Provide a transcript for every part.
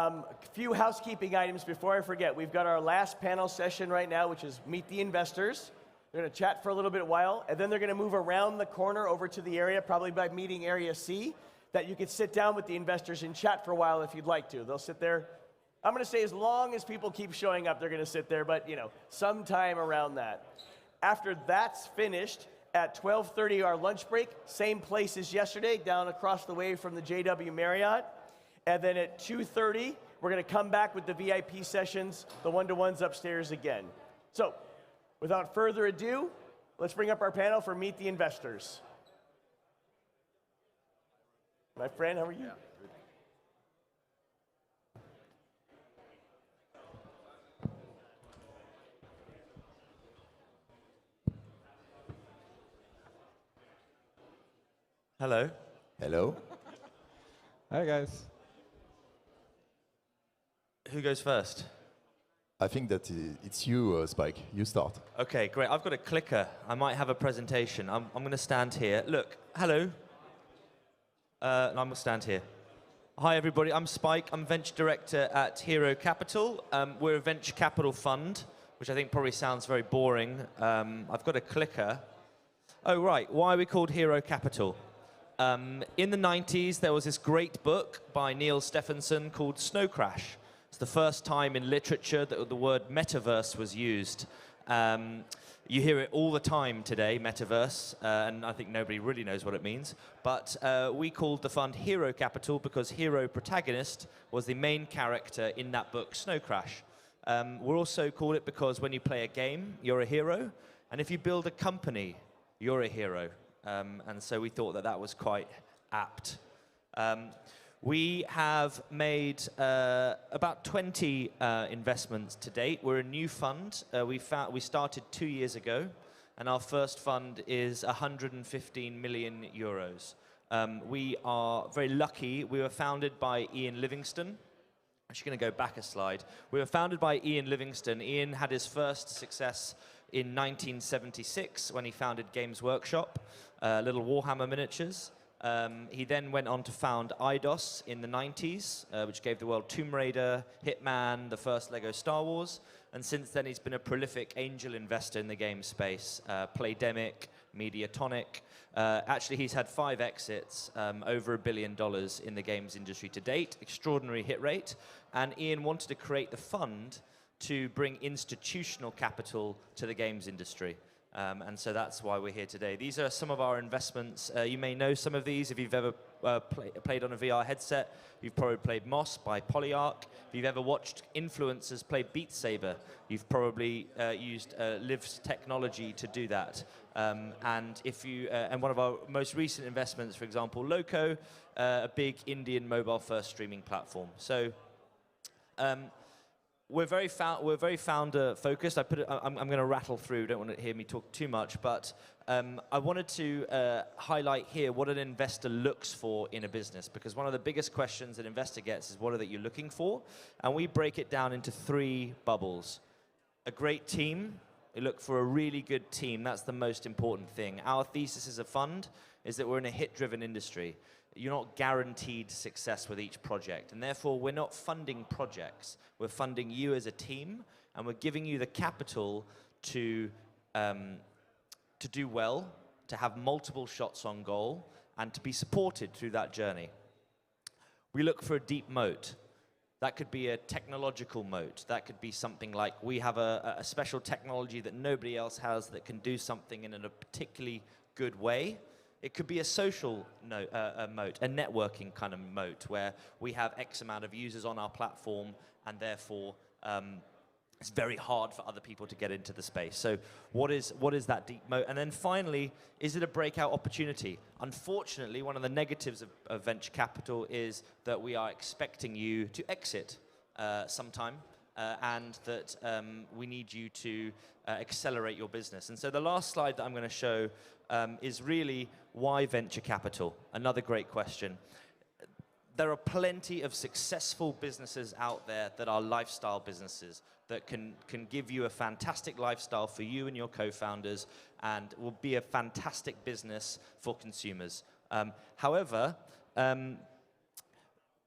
A few housekeeping items before I forget. We've got our last panel session right now, which is Meet the Investors. They're going to chat for a little bit while, and then they're going to move around the corner over to the area, probably by meeting area C, that you could sit down with the investors and chat for a while if you'd like to. They'll sit there. I'm going to say as long as people keep showing up, they're going to sit there, but, you know, sometime around that. After that's finished, at 12:30, our lunch break, same place as yesterday, down across the way from the JW Marriott. And then at 2:30, we're going to come back with the VIP sessions, the one-to-ones upstairs again. So, without further ado, let's bring up our panel for Meet the Investors. My friend, how are you? Yeah. Hello. Hello. Hi, guys. Who goes first? I think that it's you, Spike. You start. Okay, great. I've got a clicker. I might have a presentation. I'm going to stand here. Look, hello. I'm going to stand here. Hi, everybody. I'm Spike. I'm Venture Director at HIRO Capital. We're a venture capital fund, which I think probably sounds very boring. I've got a clicker. Oh, right. Why are we called HIRO Capital? In the 90s, there was this great book by Neil Stephenson called Snow Crash. It's the first time in literature that the word metaverse was used. You hear it all the time today, metaverse, and I think nobody really knows what it means. But we called the fund HIRO Capital because HIRO protagonist was the main character in that book, Snow Crash. We're also called it because when you play a game, you're a hero, and if you build a company, you're a hero. And so we thought that that was quite apt. We have made about 20 investments to date. We're a new fund. We started 2 years ago, and our first fund is 115 million euros. We are very lucky. We were founded by Ian Livingstone. I'm actually going to go back a slide. We were founded by Ian Livingstone. Ian had his first success in 1976 when he founded Games Workshop, little Warhammer miniatures. He then went on to found Eidos in the 90s, which gave the world Tomb Raider, Hitman, the first Lego Star Wars. And since then, he's been a prolific angel investor in the game space, Playdemic, Mediatonic. Actually, he's had 5 exits, over $1 billion in the games industry to date, extraordinary hit rate. And Ian wanted to create the fund to bring institutional capital to the games industry. And so that's why we're here today. These are some of our investments. You may know some of these. If you've ever played on a VR headset, you've probably played Moss by Polyarc. If you've ever watched influencers play Beat Saber, you've probably used Liv's technology to do that. And one of our most recent investments, for example, Loco, a big Indian mobile-first streaming platform. So. We're very founder-focused. I'm going to rattle through. Don't want to hear me talk too much, but I wanted to highlight here what an investor looks for in a business, because one of the biggest questions an investor gets is what are that you're looking for, and we break it down into 3 bubbles. A great team. We look for a really good team. That's the most important thing. Our thesis as a fund is that we're in a hit-driven industry. You're not guaranteed success with each project, and therefore we're not funding projects. We're funding you as a team, and we're giving you the capital to do well, to have multiple shots on goal, and to be supported through that journey. We look for a deep moat. That could be a technological moat. That could be something like we have a special technology that nobody else has that can do something in a particularly good way. It could be a social moat, a networking kind of moat, where we have X amount of users on our platform, and therefore it's very hard for other people to get into the space. So what is that deep moat? And then finally, is it a breakout opportunity? Unfortunately, one of the negatives of venture capital is that we are expecting you to exit sometime, and that we need you to accelerate your business. And so the last slide that I'm going to show is really why venture capital? Another great question. There are plenty of successful businesses out there that are lifestyle businesses that can give you a fantastic lifestyle for you and your co-founders, and will be a fantastic business for consumers. However,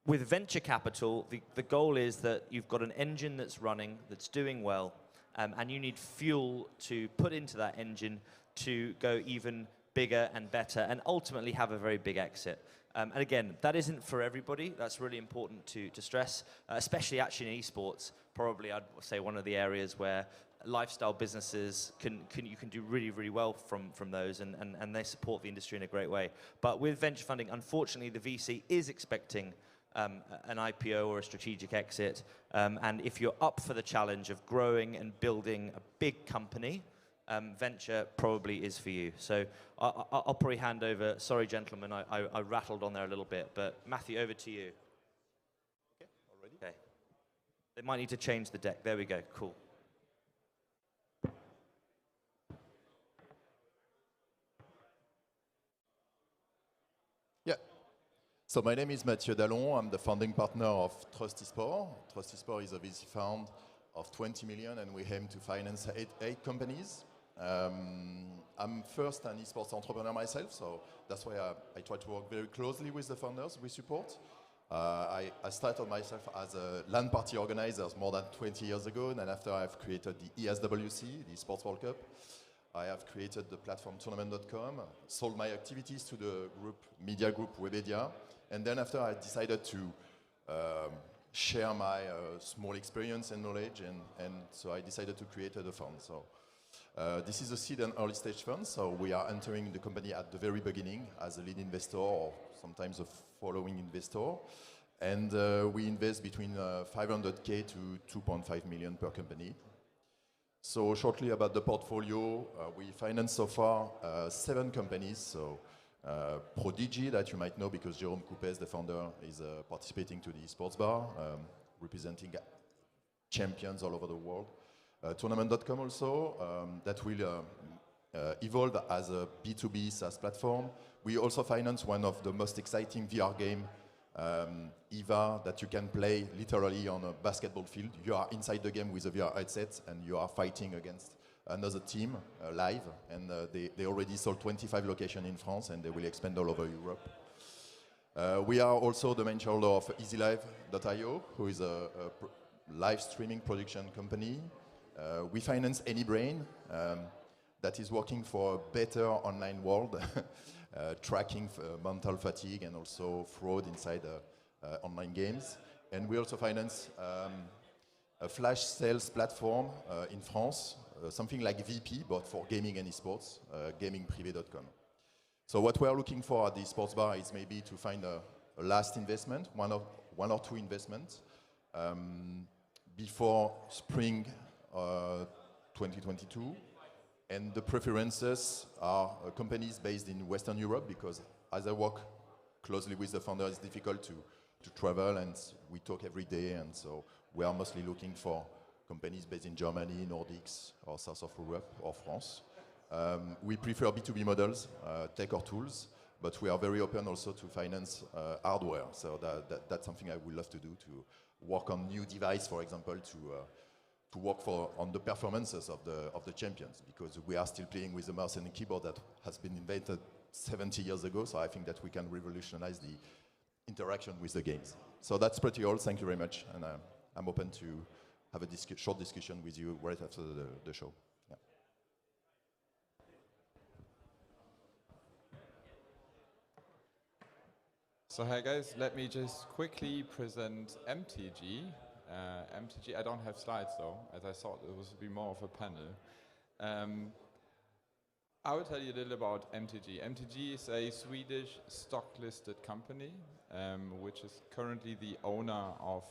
with venture capital, the goal is that you've got an engine that's running, that's doing well, and you need fuel to put into that engine to go even bigger and better, and ultimately have a very big exit. And again, that isn't for everybody. That's really important to stress, especially actually in esports. Probably I'd say one of the areas where lifestyle businesses you can do really, really well from those, and they support the industry in a great way. But with venture funding, unfortunately, the VC is expecting an IPO or a strategic exit. And if you're up for the challenge of growing and building a big company, venture probably is for you. So I'll probably hand over. Sorry, gentlemen, I rattled on there a little bit, but Matthieu, over to you. Okay, already? Okay. They might need to change the deck. There we go. Cool. Yeah. So my name is Matthieu DALLON. I'm the founding partner of Trust Esports. Trust Esports is a VC fund of 20 million, and we aim to finance eight companies. I'm first an esports entrepreneur myself, so that's why I try to work very closely with the founders we support. I started myself as a LAN party organizer more than 20 years ago, and then after I've created the ESWC, the Sports World Cup. I have created the platform tournament.com, sold my activities to the media group Webedia, and then after I decided to share my small experience and knowledge, and so I decided to create a fund. So this is a seed and early stage fund, so we are entering the company at the very beginning as a lead investor or sometimes a following investor, and we invest between 500K to 2.5 million per company. So shortly about the portfolio, we financed so far 7 companies. So Prodigy, that you might know because Jérôme Coupez, the founder, is participating to the esports bar, representing champions all over the world. Tournament.com also, that will evolve as a B2B SaaS platform. We also finance one of the most exciting VR game, EVA, that you can play literally on a basketball field. You are inside the game with a VR headset and you are fighting against another team live, and they already sold 25 locations in France and they will expand all over Europe. We are also the main shareholder of EasyLive.io, who is a live streaming production company. We finance AnyBrain, that is working for a better online world, tracking mental fatigue and also fraud inside online games. And we also finance a flash sales platform in France, something like VP, but for gaming and esports, gamingprivé.com. So what we are looking for at the sports bar is maybe to find a last investment, one or two investments, before spring 2022. And the preferences are companies based in Western Europe, because as I work closely with the founder, it's difficult to travel, and we talk every day, and so we are mostly looking for companies based in Germany, Nordics, or south of Europe, or France. We prefer B2B models, tech or tools, but we are very open also to finance hardware. So that's something I would love to do, to work on new device, for example, to work on the performances of the champions, because we are still playing with a mouse and a keyboard that has been invented 70 years ago. So I think that we can revolutionize the interaction with the games. So that's pretty all. Thank you very much, and I'm open to have a short discussion with you right after the show. Yeah. So hi guys, let me just quickly present MTG. MTG, I don't have slides though, as I thought it would be more of a panel. I will tell you a little about MTG. MTG is a Swedish stock-listed company, which is currently the owner of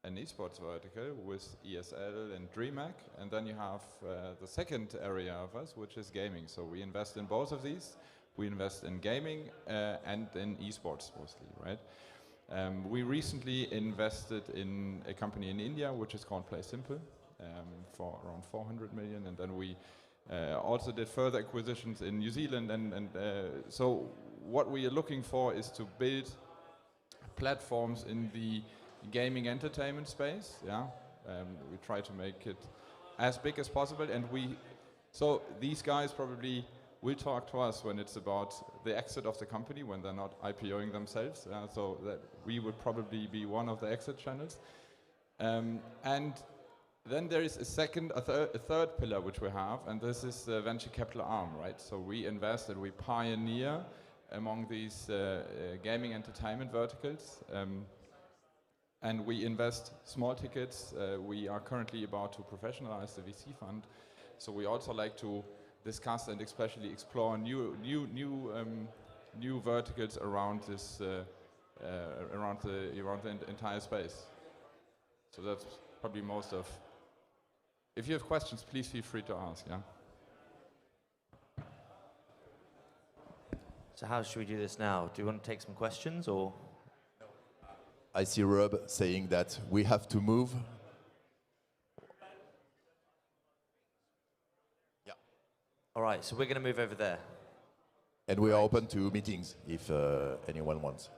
an esports vertical with ESL and DreamHack. And then you have the second area of us, which is gaming. So we invest in both of these. We invest in gaming and in esports mostly, right? We recently invested in a company in India, which is called Play Simple, for around 400 million. And then we also did further acquisitions in New Zealand. And so what we are looking for is to build platforms in the gaming entertainment space. Yeah, we try to make it as big as possible. And so these guys probably will talk to us when it's about the exit of the company, when they're not IPOing themselves. So that we would probably be one of the exit channels. And then there is a third pillar which we have, and this is the venture capital arm, right? So we invest and we pioneer among these gaming entertainment verticals. And we invest small tickets. We are currently about to professionalize the VC fund. So we also like to discuss and especially explore new verticals around this around the entire space. So that's probably most of. If you have questions, please feel free to ask. Yeah. So how should we do this now? Do you want to take some questions or? I see Rob saying that we have to move. Yeah. All right, so we're going to move over there. And we are open to meetings if anyone wants.